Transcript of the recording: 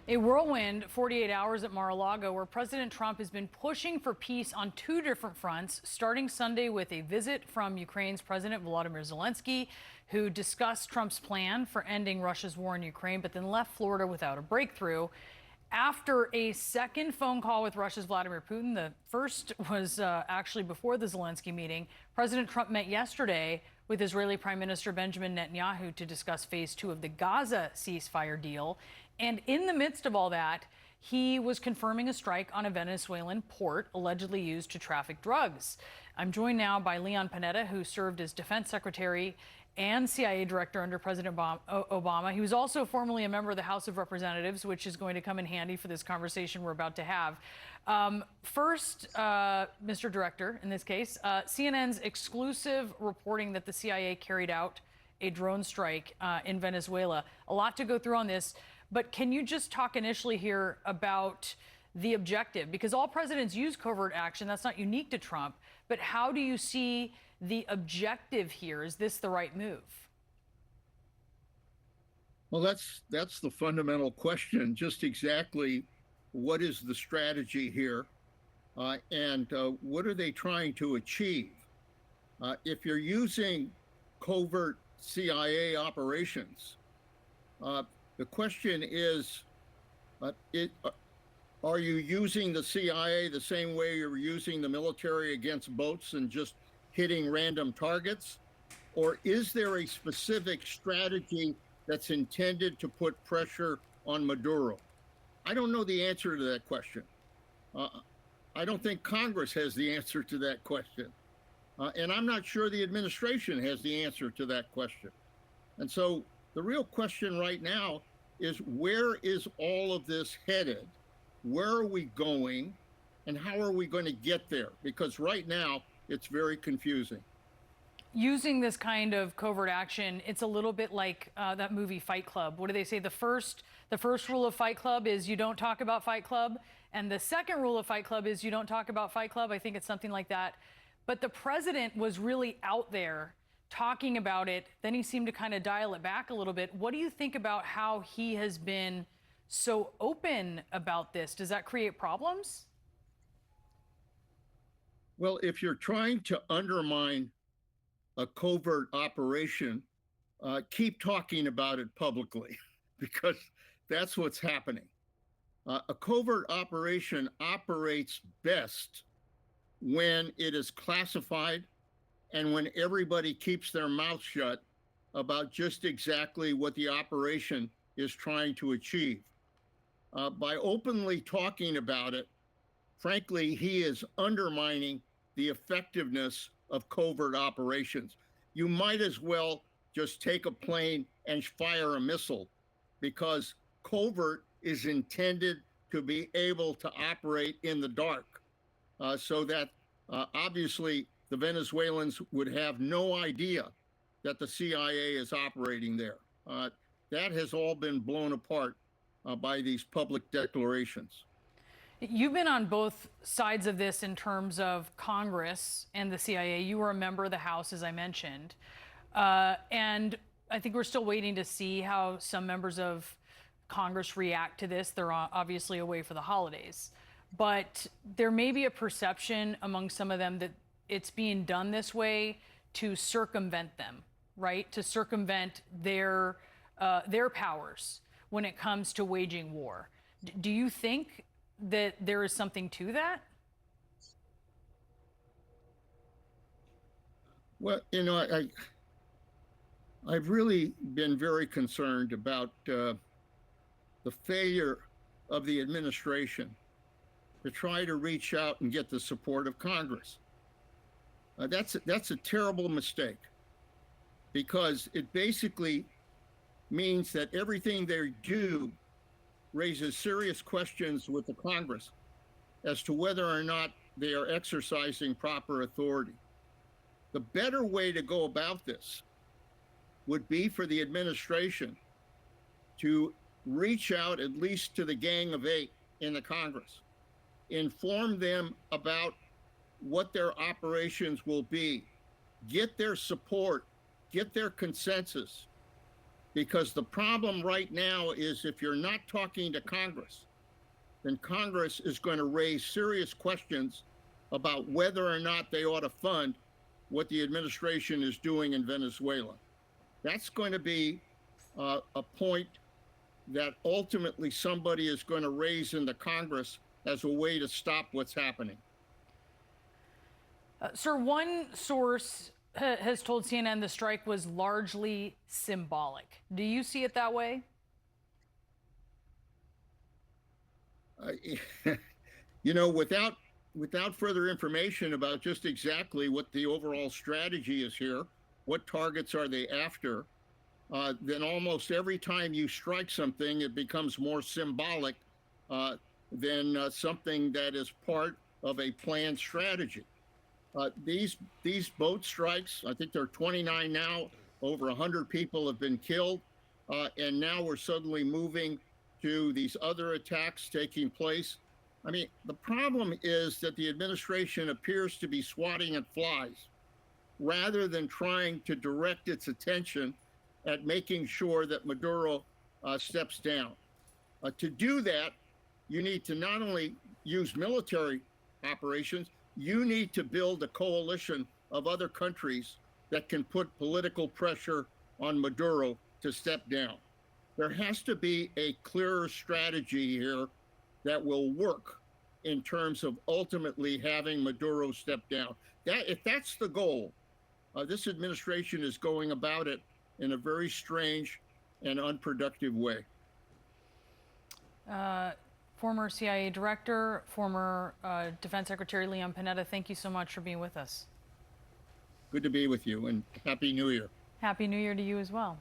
A whirlwind 48 hours at Mar-a-Lago, where President Trump has been pushing for peace on two different fronts, starting Sunday with a visit from Ukraine's President Volodymyr Zelensky, who discussed Trump's plan for ending Russia's war in Ukraine, but then left Florida without a breakthrough. After a second phone call with Russia's Vladimir Putin, the first was actually before the Zelensky meeting, President Trump met yesterday with Israeli Prime Minister Benjamin Netanyahu to discuss phase two of the Gaza ceasefire deal. And in the midst of all that, he was confirming a strike on a Venezuelan port allegedly used to traffic drugs. I'm joined now by Leon Panetta, who served as defense secretary and CIA director under President Obama. He was also formerly a member of the House of Representatives, which is going to come in handy for this conversation we're about to have. First, Mr. Director, in this case, CNN's exclusive reporting that the CIA carried out a drone strike in Venezuela. A lot to go through on this, but can you just talk initially here about the objective? Because all presidents use covert action. That's not unique to Trump. But how do you see the objective here? Is this the right move? Well, that's the fundamental question. Just exactly what is the strategy here, and what are they trying to achieve? If you're using covert CIA operations, the question is, are you using the CIA the same way you're using the military against boats and just hitting random targets? Or is there a specific strategy that's intended to put pressure on Maduro? I don't know the answer to that question. I don't think Congress has the answer to that question. And I'm not sure the administration has the answer to that question. And so the real question right now is, where is all of this headed? Where are we going? And how are we going to get there? Because right now, it's very confusing. Using this kind of covert action, it's a little bit like that movie Fight Club. What do they say? The first rule of Fight Club is you don't talk about Fight Club. And the second rule of Fight Club is you don't talk about Fight Club. I think it's something like that. But the president was really out there talking about it. Then he seemed to kind of dial it back a little bit. What do you think about how he has been so open about this? Does that create problems? Well, if you're trying to undermine a covert operation, keep talking about it publicly, because that's what's happening. A covert operation operates best when it is classified and when everybody keeps their mouth shut about just exactly what the operation is trying to achieve. By openly talking about it, frankly, he is undermining the effectiveness of covert operations. You might as well just take a plane and fire a missile, because covert is intended to be able to operate in the dark, so that obviously the Venezuelans would have no idea that the CIA is operating there. That has all been blown apart by these public declarations. You've been on both sides of this in terms of Congress and the CIA. You were a member of the House, as I mentioned. And I think we're still waiting to see how some members of Congress react to this. They're obviously away for the holidays. But there may be a perception among some of them that it's being done this way to circumvent them, right? To circumvent their powers when it comes to waging war. Do you think that there is something to that? Well, you know, I've really been very concerned about the failure of the administration to try to reach out and get the support of Congress. That's a terrible mistake, because it basically means that everything they do raises serious questions with the Congress as to whether or not they are exercising proper authority. The better way to go about this would be for the administration to reach out at least to the Gang of Eight in the Congress, inform them about what their operations will be, get their support, get their consensus, because the problem right now is if you're not talking to Congress, then Congress is going to raise serious questions about whether or not they ought to fund what the administration is doing in Venezuela. That's going to be a point that ultimately somebody is going to raise in the Congress as a way to stop what's happening. Sir, one source has told CNN the strike was largely symbolic. Do you see it that way? You know, without further information about just exactly what the overall strategy is here, what targets are they after, then almost every time you strike something, it becomes more symbolic than something that is part of a planned strategy. These boat strikes, I think there are 29 now, over 100 people have been killed, and now we're suddenly moving to these other attacks taking place. I mean, the problem is that the administration appears to be swatting at flies rather than trying to direct its attention at making sure that Maduro steps down. To do that, you need to not only use military operations, you need to build a coalition of other countries that can put political pressure on Maduro to step down. There has to be a clearer strategy here that will work in terms of ultimately having Maduro step down. If that's the goal, this administration is going about it in a very strange and unproductive way. Former CIA director, former Defense Secretary Leon Panetta, thank you so much for being with us. Good to be with you, and Happy New Year. Happy New Year to you as well.